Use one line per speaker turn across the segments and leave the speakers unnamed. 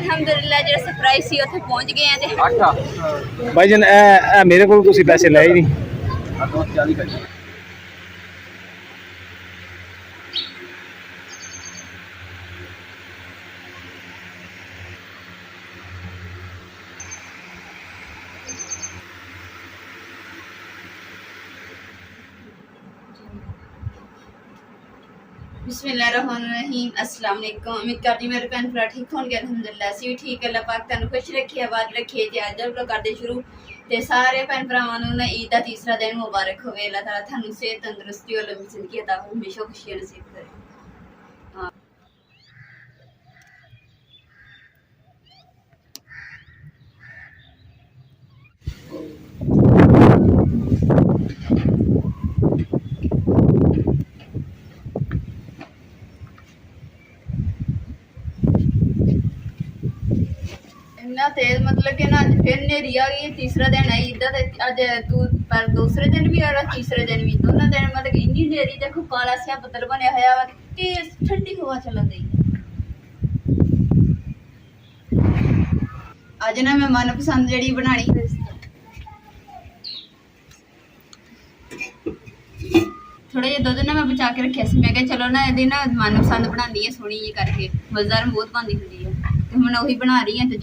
अल्हम्दुलिल्लाह जो सरप्राइज सी उत्थे पहुंच गए हैं ते
भाई जन मेरे को तुसी पैसे ले ही नहीं।
बिस्मिल्लाहिर्रहमानिर्रहीम अस्सलाम वालेकुम। उम्मीद करती मेरे भैन भरा ठीक होंगे। अल्हम्दुलिल्लाह असीं भी ठीक। अल्लाह पाक तुहानू खुश रखे आबाद रखे। ते अज हम करदे शुरू ते सारे भैन भरावां नू ना ईद दा तीसरा दिन मुबारक होवे। अल्लाह ताला तुहानू सेहत तंदुरुस्ती और लंबी जिंदगी अता फरमाए, हमेशा खुशियां नसीब करे। इन्ना तेज मतलब कि ना अज फिर नेरी आ गई। तीसरा दिन है ईद दा ते अज तू पर दूसरे दिन भी आ रहा, तीसरे दिन भी, दोनों दिन मतलब कि इन्नी नेरी देखो काला स्या बदल बनया होया वा, तेज ठंडी हवा चलन दी। अज ना मैं मनपसंद जेहड़ी बनानी थोड़ा जिहा दुद्ध ना मैं बचा के रखिया सी। मैं कहा चलो ना इहदी ना मनपसंद बनानी है सोहनी जी करके, मज़ेदार बहुत बनती हुंदी है ते हुण ओही बना रही है। ते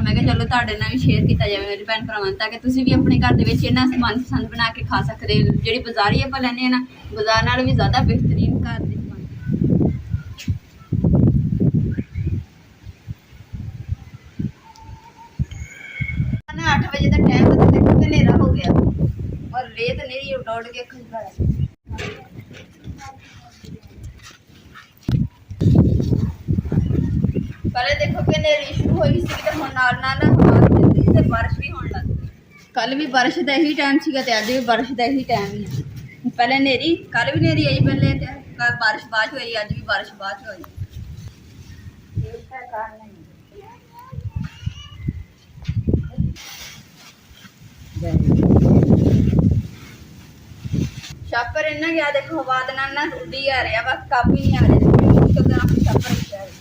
मैं कहा चलो तुहाडे नाल भी शेयर किया जाए मेरे भैन भरावां ताकि तुसीं भी अपने घर दे विच इन्हां मनपसंद बना के खा सकदे। जेहड़ी बाजारी आपां लैंदे ना बाजार नाल भी ज़्यादा बेहतरीन घर दे ना 8 बजे का टाइम है तो देखो कि नेरा हो गया और रेत नेरी उड़ के खंभा है। पहले देखो कि नेरी शुरू हुई सी ते हुण नाल नाल हवा चलदी ते बारिश भी होण लग गई। कल भी बारिश दा ही टाइम सीगा ते अज भी बारिश दा ही टाइम है। पहले नेरी कल भी नेरी आई पहले ते बारिश बाद च होई, अज भी बारिश बाद च होई। छापर इन्ना गया देखो हवा दे नाल ना उड्डी आ रहा बस काबू नहीं आ रहा। मुश्किल दे नाल छापर उड्डा है।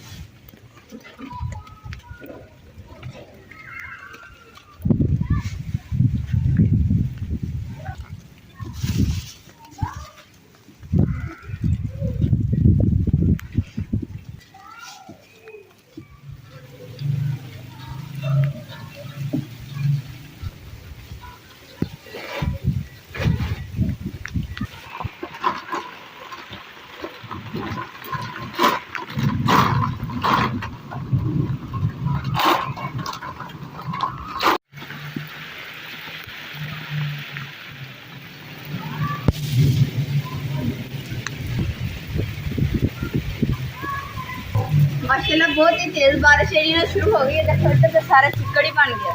माशाल्लाह बहुत ही तेज बारिश जी शुरू हो गई है। देखो इधर तो सारा चिक्कड़ ही बन गया।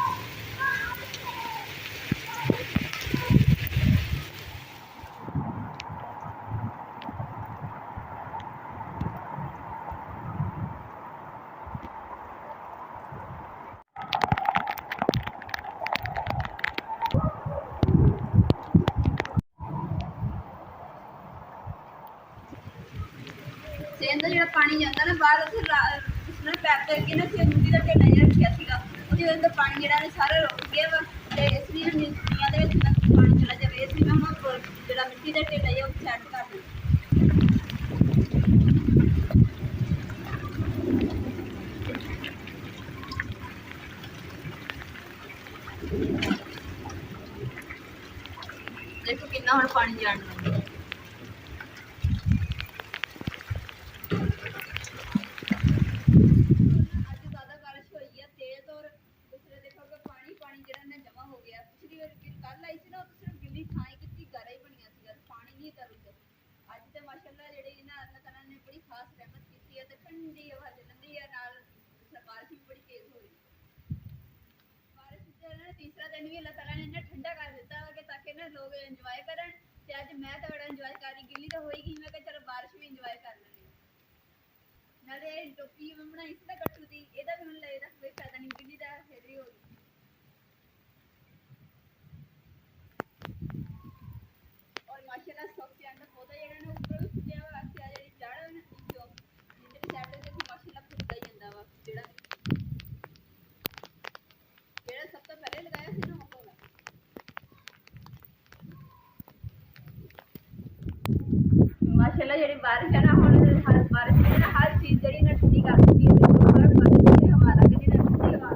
सेंध जो पानी जाता ना बाहर उसने पैक करके ना फिर मुंडी का ढेला जिहा रखिया सीगा, ਉਹਦੇ अंदर पानी ਜਿਹੜਾ सारा रुक गया वा ते इसलिए नींदियां ਦੇ ਵਿੱਚ ना पानी चला जावे। इसलिए मैं ਹੁਣ ਜਿਹੜਾ ਮਿੱਟੀ ਦਾ ਢੇਲਾ ਜਿਹਾ ਉਹ ਸੈੱਟ ਕਰ ਦਿੰਦੀ। देखो कितना ਹੁਣ पानी जान लग गया। तीसरा दिन भी अल्लाह ताला ने इन्ना ठंडा कर दिता कि ताकि ना लोग एंजॉय करन ते अज मैं तो बड़ा एंजॉय कर रही। गिल्ली तो होएगी, मैं कहा चलो बारिश भी एंजॉय कर लेंगे। नाले टोपी मैं बनाई सी ना कट्टू दी, एदा भी हुण लगदा कोई फायदा नहीं, गिल्ली दा फिर भी हो गई। और माशाल्लाह सोफियान दा पौधा जेड़ा ना ऊपर भी फुटिया वा ते आ जेड़ी जड़ है ना नीचो जिंदे भी सैड ते माशाल्लाह फुटदा ही जंदा वा जेड़ा बारिश है ना हुण हर बारिश में ना हर चीज़ जड़ी ना ठंडी कर देती है ते फर्क पता नहीं हमारा कि ना ठंडी हवा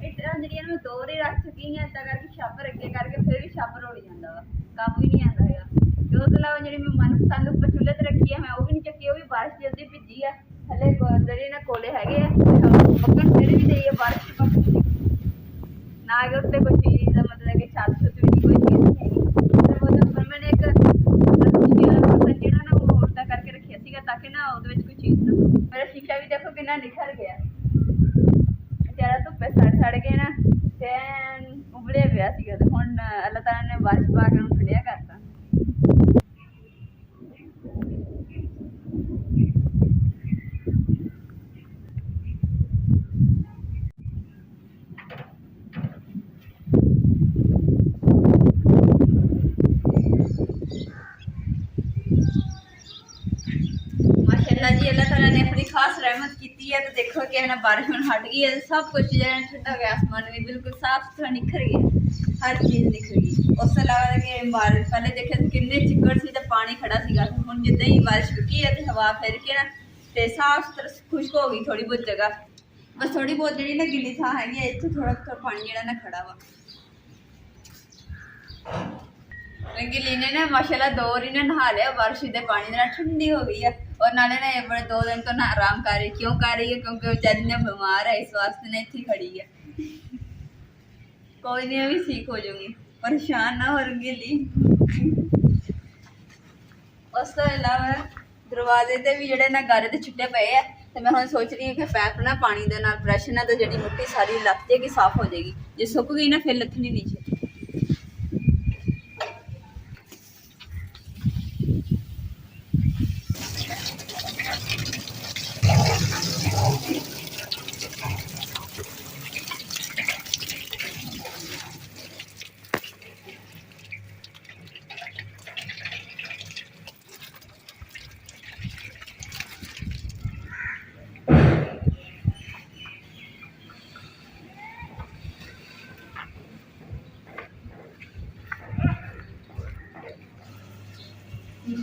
इस तरह जड़ियां मैं दो ही रख चुकी हैं तां करके छापर अगे करके फिर भी छापर उड़ जांदा वा काम ही नहीं आंदा हैगा ते उस अलावा जड़ी मैं मनपसंद उपर चुल्हे ते रखी है मैं वो भी नहीं चक्की वो भी बारिश जल्दी भिजी है थले जड़ी ना कोले हैगे पक्कन फिर भी दई है बारिश पक्कन ना आगे उत्ते कोई चीज़ का मतलब कि छत छुत भी कोई चीज़ नहीं हैगी वो तो मैंने एक ਜਿਹੜਾ ਨਾ ਉਹ ਉਲਟਾ ਕਰਕੇ ਰੱਖਿਆ ਸੀਗਾ ਤਾਂ ਕਿ ਨਾ ਉਹਦੇ ਵਿੱਚ ਕੋਈ ਚੀਜ਼ ਨਾ ਮੇਰਾ ਸ਼ੀਸ਼ਾ ਵੀ ਦੇਖੋ ਕਿੰਨਾ ਨਿਖਰ ਗਿਆ ਜਿਹੜਾ ਧੁੱਪੇ ਸੜ ਕੇ ਨਾ ਤੇ ਉਬਲਿਆ ਪਿਆ ਸੀਗਾ ਤੇ ਹੁਣ ਅੱਲਾਹ ਤਾਲਾ ਨੇ ਬਾਰਿਸ਼ ਪਾ ਕੇ ਉਹਨੂੰ ਠੰਡਿਆ ਕਰਤਾ माशाल्लाह जी अल्लाह ताला ने अपनी खास रहमत की है तो देखो कि है ना बारिश में हट गई है सब कुछ जो है ठंडा गया आसमान भी बिल्कुल साफ सुथरा निखर गया हर चीज़ निखर गई उस अलावा कि बारिश पहले देखे तो किन्ने चिक्कड़ सी तो पानी खड़ा सीगा हुण जिद्दां ही बारिश रुकी है तो हवा फिर के ना तो साफ सुथरा खुश्क हो गई थोड़ी बहुत जगह बस थोड़ी बहुत जी ना गिली थां हैगी इत्थे थोड़ा थोड़ा पानी जो ना खड़ा वा गिली ने ना माशाल्लाह दो ही ने नहा लिया बारिश के पानी दे नाल ठंडी हो गई है और नाले ना बड़े 2 दिन तो ना आराम कर रही क्यों कर रही है क्योंकि बेचारी ने बीमार है इस वास्ते ने इतनी खड़ी है कोई नहीं अभी ठीक हो जाऊंगी परेशान ना हो गिली उस तो अलावा दरवाजे ते भी जेडे ना गारे ते छुट्टे पे है तो मैं हुण सोच रही हूँ कि पैप ना पानी दे नाल ब्रश ना तो जी मिट्टी सारी लथ जाएगी साफ हो जाएगी जे सुक गई ना फिर लथनी नीचे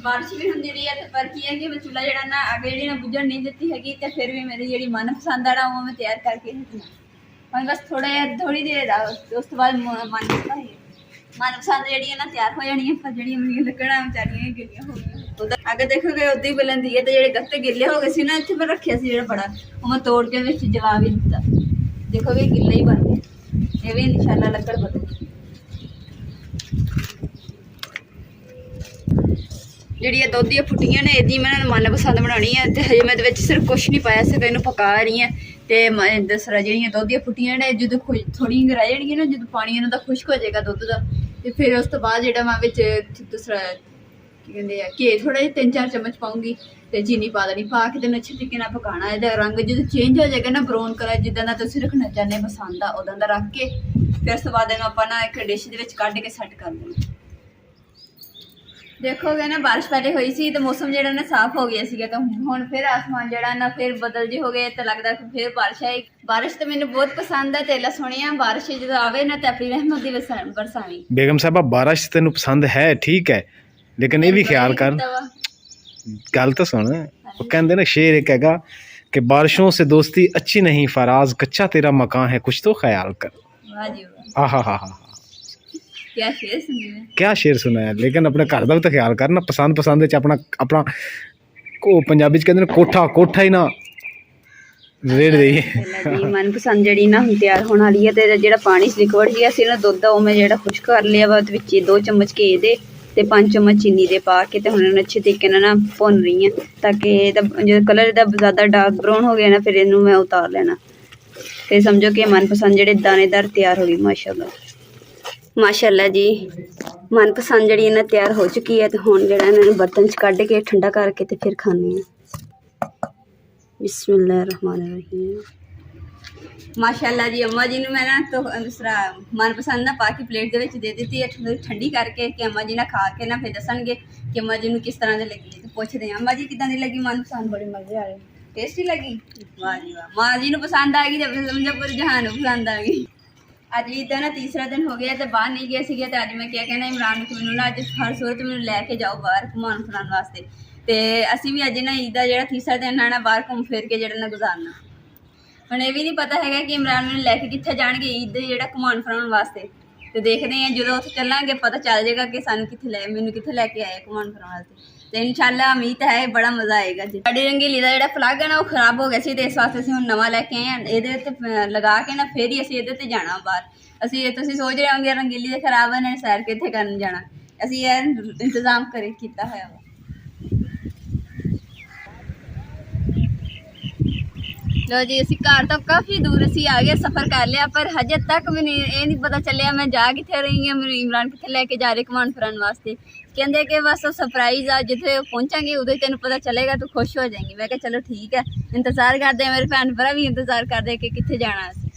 बारिश भी होंदी रही है पर की है कि मैं चूल्हा जड़ा ना आगे जी ना बुझन नहीं देती हैगी तो फिर भी मेरी जी मनपसंद आड़ा वो मैं तैयार करके मैं बस थोड़ी देर उस तो बाद मनपसंद जी ना तैयार हो जानी है पर जी मेरी लकड़ा बेचारियां गिलियां हो गई उधर आगे देखोगे उदा ही बुलंदी है तो जो गत्ते गिले हो गए ना इतने पर रखे जो बड़ा वो मैं तोड़ के जवाब ही दिता देखोगे गिले ही बन गए ये भी इंशाल्लाह लकड़ बदल ਜਿਹੜੀਆਂ ਦੁੱਧ ਦੀਆਂ ਫੁੱਟੀਆਂ ਨੇ ਇਹਦੀ ਮੈਂ ਮਨਪਸੰਦ ਬਣਾਉਣੀ ਹੈ ਤੇ ਹਜੇ ਮੈਂ ਇਹਦੇ ਵਿੱਚ ਸਿਰਫ ਕੁਛ ਨਹੀਂ ਪਾਇਆ ਸਿਰਫ ਇਹਨੂੰ ਪਕਾ ਰਹੀ ਹਾਂ ਤੇ ਮੈਂ ਦਸਰਾ ਜਿਹੜੀਆਂ ਦੁੱਧ ਦੀਆਂ ਫੁੱਟੀਆਂ ਨੇ ਜਦੋਂ ਥੋੜੀ ਰਹਿ ਜਾਣਗੀਆਂ ਨਾ ਜਦੋਂ ਪਾਣੀ ਇਹਨਾਂ ਦਾ ਖੁਸ਼ਕ ਹੋ ਜਾਏਗਾ ਦੁੱਧ ਦਾ ਤੇ ਫਿਰ ਉਸ ਤੋਂ ਬਾਅਦ ਜਿਹੜਾ ਮੈਂ ਵਿੱਚ ਦਸਰਾ ਕੀ ਕਹਿੰਦੇ ਆ ਘੀ ਥੋੜਾ ਜਿਹਾ 3-4 ਚਮਚ ਪਾਉਂਗੀ ਤੇ ਚੀਨੀ ਪਾ ਦੇਣੀ ਪਾ ਕੇ ਤੇ ਅੱਛੇ ਤਰੀਕੇ ਨਾਲ ਪਕਾਉਣਾ ਇਹਦਾ ਰੰਗ ਜਦੋਂ ਚੇਂਜ ਹੋ ਜਾਏਗਾ ਨਾ ਬਰਾਊਨ ਕਲਰ ਜਿੱਦਾਂ ਦਾ ਤੁਸੀਂ ਰੱਖਣਾ ਚਾਹੁੰਦੇ ਪਸੰਦ ਆ ਉਦਾਂ ਦਾ ਰੱਖ ਕੇ ਫਿਰ ਉਸ ਤੋਂ ਬਾਅਦ ਇਹਨੂੰ ਆਪਾਂ ਨਾ ਇੱਕ ਡਿਸ਼ ਦੇ ਵਿੱਚ ਕੱਢ ਕੇ ਸੈੱਟ ਕਰ ਦੇਣਾ देखोगे ना बारिश पहले हुई सी तो मौसम जो ना साफ हो गया सीगा तो हुण फिर आसमान जड़ा ना फिर बदल जी हो गए तो लगता कि फिर बारिश आई बारिश तो मैंने बहुत पसंद है तेला सुनिया बारिश जो आवे ना तो अपनी रहमत दी बरसावी
बेगम साहबा बारिश तेन पसंद है ठीक है लेकिन ये भी ख्याल कर गल तो सुन वो कहते ना शेर एक हैगा कि बारिशों से दोस्ती अच्छी नहीं फराज कच्चा तेरा मकान है कुछ तो ख्याल कर
वाह जी वाह
हा हा
क्या शेर सुनी है
क्या शेर सुना है लेकिन अपने घर का भी तो ख्याल करना पसंद पसंद अपना अपना को पंजाबी च कहते कोठा कोठा ही ना रेड़ देइए
जी मनपसंद जी ना हम तैयार होने वाली है तो जो पानी लिक्विड ही असी ना दुध वो मैं जो खुश कर लिया वा 2 चम्मच घी दे ते 5 चम्मच चीनी दे पा के ते हुण अच्छे तरीके ना भुन रही है ताकि जो कलर इहदा ज़्यादा डार्क ब्राउन हो गया ना फिर इनू मैं उतार लेना फिर समझो कि मनपसंद जो दानेदार तैयार हो गई माशाअल्लाह माशाअल्लाह जी मनपसंद जी इन्हें तैयार हो चुकी है तो हुण जिहड़ा इन्हां बर्तन च कढ के ठंडा करके तो फिर खाने हैं बिस्मिल्लाहिर्रहमानिर्रहीम माशाअल्लाह जी अम्मा जी ने मैं ना तो दूसरा मनपसंद ना पा के प्लेट दे विच दे दी है ठंडी करके कि अम्मा जी ने खा के ना फिर दसणगे कि अम्मा जी नूं किस तरह दी लगी तो पुछदे हैं अम्मा जी किदां दी लगी मनपसंद बड़ी मजे वाली टेस्टी लगी वाह जी वाह माँ जी नूं पसंद आ गई तो समझो पूरे जहान नूं पसंद आ गई अज ईद का ना तीसरा दिन हो गया तो बाहर नहीं गए थे तो अज मैं क्या कहना इमरान को मैनू ना अज हर सूरत मैनू लैके जाओ बाहर घुमान फिराने वास्ते ਤੇ ਅਸੀਂ ਵੀ ਅੱਜ ਨਾ ਈਦ ਦਾ ਜਿਹੜਾ ਤੀਸਰਾ ਦਿਨ ਆਣਾ ਬਾਹਰ ਘੁੰਮ ਫਿਰ ਕੇ ਜਿਹੜਾ ਨਾ ਗੁਜ਼ਾਰਨਾ। ਹੁਣ ਇਹ ਵੀ ਨਹੀਂ ਪਤਾ ਹੈਗਾ ਕਿ ਇਮਰਾਨ ਮੈਨੂੰ ਲੈ ਕੇ ਕਿੱਥੇ ਜਾਣਗੇ ਈਦ ਦੇ ਜਿਹੜਾ ਘੁਮਾਉਣ ਫਿਰਾਉਣ ਵਾਸਤੇ, ਤੇ ਦੇਖਦੇ ਹਾਂ ਜਦੋਂ ਉੱਥੇ ਚੱਲਾਂਗੇ ਪਤਾ ਚੱਲ ਜਾਏਗਾ ਕਿ ਸਾਨੂੰ ਮੈਨੂੰ ਕਿੱਥੇ ਲੈ ਕੇ ਆਏ ਘੁਮਾਉਣ ਫਿਰਾਉਣ ਵਾਸਤੇ। ਤੇ ਇਨਸ਼ਾਅੱਲਾ ਉਮੀਦ ਹੈ ਬੜਾ ਮਜ਼ਾ ਆਏਗਾ ਜੀ। ਸਾਡੀ ਰੰਗੀਲੀ ਦਾ ਜਿਹੜਾ ਪਲੱਗ ਹੈ ਨਾ ਉਹ ਖਰਾਬ ਹੋ ਗਿਆ ਸੀ ਤੇ ਇਸ ਵਾਸਤੇ ਅਸੀਂ ਹੁਣ ਨਵਾਂ ਲੈ ਕੇ ਆਏ ਹਾਂ। ਇਹਦੇ ਉੱਤੇ ਲਗਾ ਕੇ ਨਾ ਫਿਰ ਹੀ ਅਸੀਂ ਇਹਦੇ ਉੱਤੇ ਜਾਣਾ ਬਾਹਰ। ਤੁਸੀਂ ਸੋਚ ਰਹੇ ਹੋਗੇ ਰੰਗੀਲੀ ਦੇ ਖਰਾਬ ਨੇ ਸੈਰ ਕਿੱਥੇ ਕਰਨ ਜਾਣਾ, ਅਸੀਂ ਇਹ ਇੰਤਜ਼ਾਮ ਕੀਤਾ ਹੋਇਆ ਵਾ। ਲੋ ਜੀ ਅਸੀਂ ਘਰ ਤੋਂ ਕਾਫੀ ਦੂਰ ਅਸੀਂ ਆ ਗਏ, ਸਫ਼ਰ ਕਰ ਲਿਆ, ਪਰ ਹਜੇ ਤੱਕ ਮੈਨੂੰ ਇਹ ਨਹੀਂ ਪਤਾ ਚੱਲਿਆ ਮੈਂ ਜਾ ਕਿੱਥੇ ਰਹੀ ਹਾਂ, ਮੈਨੂੰ ਇਮਰਾਨ ਕਿੱਥੇ ਲੈ ਕੇ ਜਾ ਰਹੇ ਘੁਮਾਉਣ ਫਿਰਨ ਵਾਸਤੇ। ਕਹਿੰਦੇ ਕਿ ਬਸ ਉਹ ਸਰਪ੍ਰਾਈਜ਼ ਆ, ਜਿੱਥੇ ਪਹੁੰਚਾਂਗੇ ਉਦੋਂ ਹੀ ਤੈਨੂੰ ਪਤਾ ਚੱਲੇਗਾ, ਤੂੰ ਖੁਸ਼ ਹੋ ਜਾਏਂਗੀ। ਮੈਂ ਕਿਹਾ ਚਲੋ ਠੀਕ ਹੈ, ਇੰਤਜ਼ਾਰ ਕਰਦੇ ਆ, ਮੇਰੇ ਭੈਣ ਭਰਾ ਵੀ ਇੰਤਜ਼ਾਰ ਕਰਦੇ ਕਿ ਕਿੱਥੇ ਜਾਣਾ ਅਸੀਂ।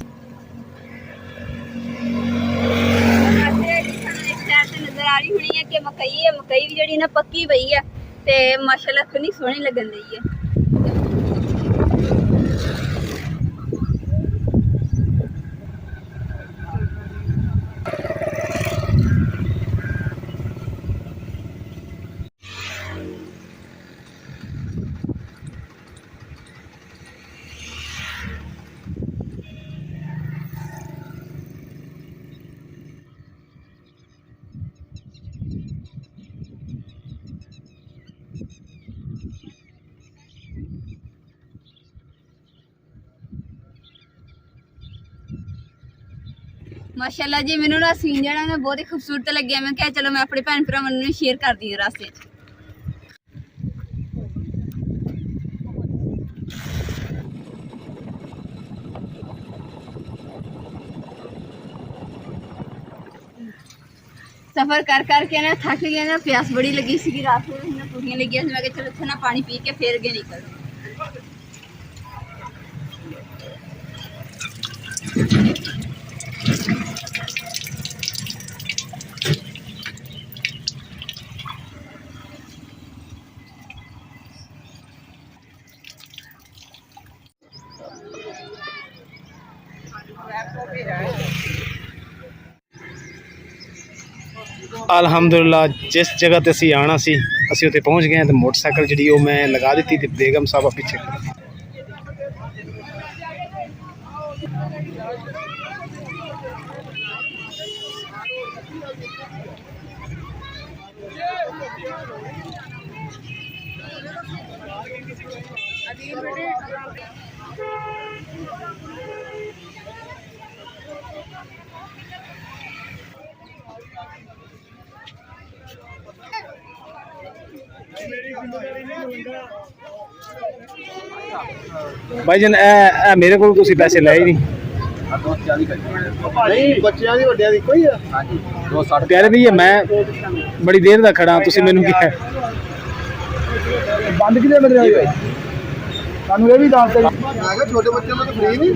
ਨਜ਼ਰ ਆ ਰਹੀ ਹੋਣੀ ਹੈ ਕਿ ਮਕਈ ਹੈ, ਮਕਈ ਵੀ ਜਿਹੜੀ ਨਾ ਪੱਕੀ ਪਈ ਹੈ ਤੇ ਮਾਸ਼ਾਅੱਲਾ ਕਿੰਨੀ ਸੋਹਣੀ ਲੱਗਣ ਰਹੀ ਹੈ। ਮਾਸ਼ਾਅੱਲਾ ਜੀ ਮੈਨੂੰ ਨਾ ਸੀਨ ਜਿਹੜਾ ਨਾ ਬਹੁਤ ਹੀ ਖੂਬਸੂਰਤ ਲੱਗਿਆ। ਮੈਂ ਕਿਹਾ ਚਲੋ ਮੈਂ ਆਪਣੇ ਭੈਣ ਭਰਾਵਾਂ ਨੂੰ ਸ਼ੇਅਰ ਕਰਦੀ ਹਾਂ ਰਸਤੇ 'ਚ। ਸਫ਼ਰ ਕਰ ਕਰਕੇ ਨਾ ਥੱਕ ਗਿਆ ਨਾ, ਪਿਆਸ ਬੜੀ ਲੱਗੀ ਸੀਗੀ, ਰਾਤ ਨੂੰ ਨਾ ਪੂਰੀਆਂ ਲੱਗੀਆਂ ਸੀ। ਮੈਂ ਕਿਹਾ ਚਲੋ ਇੱਥੇ ਨਾ ਪਾਣੀ ਪੀ ਕੇ ਫਿਰ ਅੱਗੇ ਨਿਕਲ।
ਅਲਹਮਦੁਲਿਲਾ ਜਿਸ ਜਗ੍ਹਾ ਤੇ ਅਸੀਂ ਆਣਾ ਸੀ ਅਸੀਂ ਉੱਥੇ ਪਹੁੰਚ ਗਏ ਹਾਂ। ਤੇ ਮੋਟਰਸਾਈਕਲ ਜਿਹੜੀ ਉਹ ਮੈਂ ਲਗਾ ਦਿੱਤੀ ਤੇ ਬੇਗਮ ਸਾਹਿਬਾ ਪਿੱਛੇ। भाई जन मेरे को पैसे लाए नहीं प्यारे भैया, मैं बड़ी देर तक खड़ा तुसी मैनू क्या बंद कि छोटे बच्चों में तो फ्री नहीं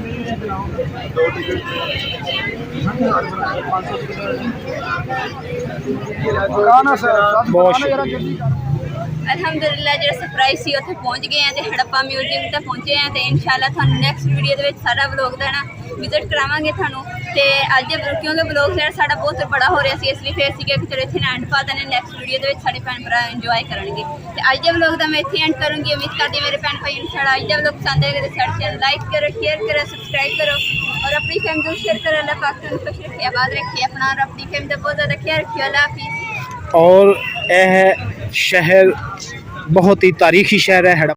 ਅਲਹਮਦੁਲਿਲਾ ਜਿਹੜਾ ਸਰਪ੍ਰਾਈਜ਼ ਸੀ ਉੱਥੇ ਪਹੁੰਚ ਗਏ ਆ ਤੇ ਹੜੱਪਾ ਮਿਊਜ਼ੀਅਮ ਤੇ ਪਹੁੰਚੇ ਆ ਤੇ ਇਨਸ਼ਾਅੱਲਾ ਤੁਹਾਨੂੰ ਨੈਕਸਟ ਵੀਡੀਓ ਦੇ ਵਿੱਚ ਸਾਰਾ ਵਲੌਗ ਦਾ ਨਾ ਵਿਜ਼ਿਟ ਕਰਾਵਾਂਗੇ ਤੁਹਾਨੂੰ। ਤੇ ਅੱਜ ਕਿਉਂਕਿ ਵਲੌਗ ਜਿਹੜਾ ਸਾਡਾ ਬਹੁਤ ਬੜਾ ਹੋ ਰਿਹਾ ਸੀ ਇਸ ਲਈ ਫਿਰ ਸੀਗਾ ਕਿ ਚਲੋ ਇੱਥੇ ਐਂਡ ਪਾ ਦੇਣੇ, ਨੈਕਸਟ ਵੀਡੀਓ ਦੇ ਵਿੱਚ ਸਾਡੇ ਭੈਣ ਭਰਾ ਇੰਜੋਏ ਕਰਨਗੇ। ਤੇ ਅੱਜ ਦੇ ਵਲੌਗ ਦਾ ਮੈਂ ਇੱਥੇ ਐਂਡ ਕਰੂੰਗੀ। ਉਮੀਦ ਕਰਦੀ ਮੇਰੇ ਭੈਣ ਭਾਈ ਇਨਸ਼ਾਅੱਲਾ ਅੱਜ ਦਾ ਵਲੌਗ ਪਸੰਦ ਆਏਗਾ ਤੇ ਸਾਡੇ ਚੈਨਲ ਲਾਈਕ ਕਰੋ, ਸ਼ੇਅਰ ਕਰੋ, ਸਬਸਕ੍ਰਾइब करो और अपनी फैमिली को शेयर करो। अल्लाह पाक तुम खुश रखे, आबाद रखे, अपना और अपनी फैमिली का बहुत ज़्यादा ख्याल रखिए। अल्लाह हाफिज़।
और यह शहर बहुत ही तारीखी शहर है हड़प्पा।